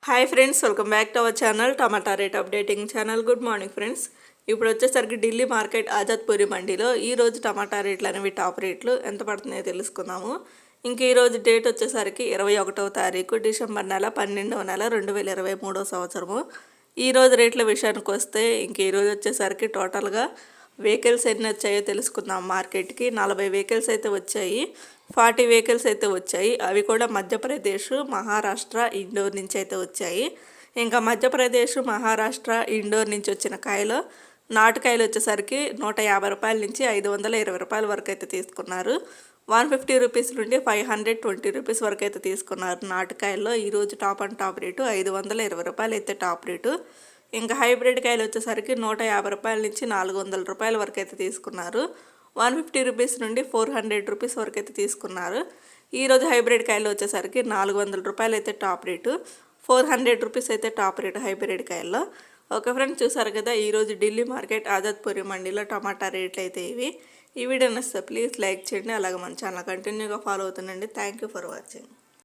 Hi friends, welcome back to our channel tomato rate updating channel. Good morning friends. ఇప్పుడు వచ్చేసరికి Delhi market ఆజాద్పూరి మండీలో ఈరోజు టమాటా రేట్లు అనేవి టాప్ రేట్లు ఎంత పడుతున్నాయో తెలుసుకుందాము. ఇంక ఈరోజు డేట్ వచ్చేసరికి 21వ తారీఖు డిసెంబర్ నెల 12వ నెల 2023 సంవత్సరము. ఈరోజు రేట్ల విషయానికి వస్తే ఇంక ఈరోజు వచ్చేసరికి టోటల్గా వెహికల్స్ ఎన్ని వచ్చాయో తెలుసుకుందాం. మార్కెట్కి 40 వెహికల్స్ అయితే వచ్చాయి, 40 వెహికల్స్ అయితే వచ్చాయి. అవి కూడా మధ్యప్రదేశ్, మహారాష్ట్ర, ఇండోర్ నుంచి అయితే వచ్చాయి. ఇంకా మధ్యప్రదేశ్, మహారాష్ట్ర, ఇండోర్ నుంచి వచ్చిన కాయలు నాటుకాయలు వచ్చేసరికి 150 రూపాయల నుంచి 520 రూపాయల వరకు అయితే తీసుకున్నారు. 150 రూపీస్ నుండి 520 రూపీస్ వరకు అయితే తీసుకున్నారు. నాటుకాయల్లో ఈరోజు టాప్ అండ్ టాప్ రేటు 520 రూపాయలు అయితే టాప్ రేటు. ఇంకా హైబ్రిడ్ కాయలు వచ్చేసరికి 150 రూపాయల నుంచి 400 రూపాయల వరకు అయితే తీసుకున్నారు. 150 రూపీస్ నుండి 400 రూపీస్ వరకు అయితే తీసుకున్నారు. ఈరోజు హైబ్రిడ్ కాయలు వచ్చేసరికి 400 రూపాయలు అయితే టాప్ రేటు, 400 రూపీస్ అయితే టాప్ రేటు హైబ్రిడ్ కాయల్లో. ఓకే ఫ్రెండ్స్, చూసారు కదా ఈరోజు ఢిల్లీ మార్కెట్ ఆజాద్పూరి మండీలో టమాటా రేట్లు అయితే ఇవి. ఈ వీడియో నచ్చితే ప్లీజ్ లైక్ చేయండి, అలాగే మన ఛానల్ కంటిన్యూగా ఫాలో అవుతుండండి. Thank you for watching.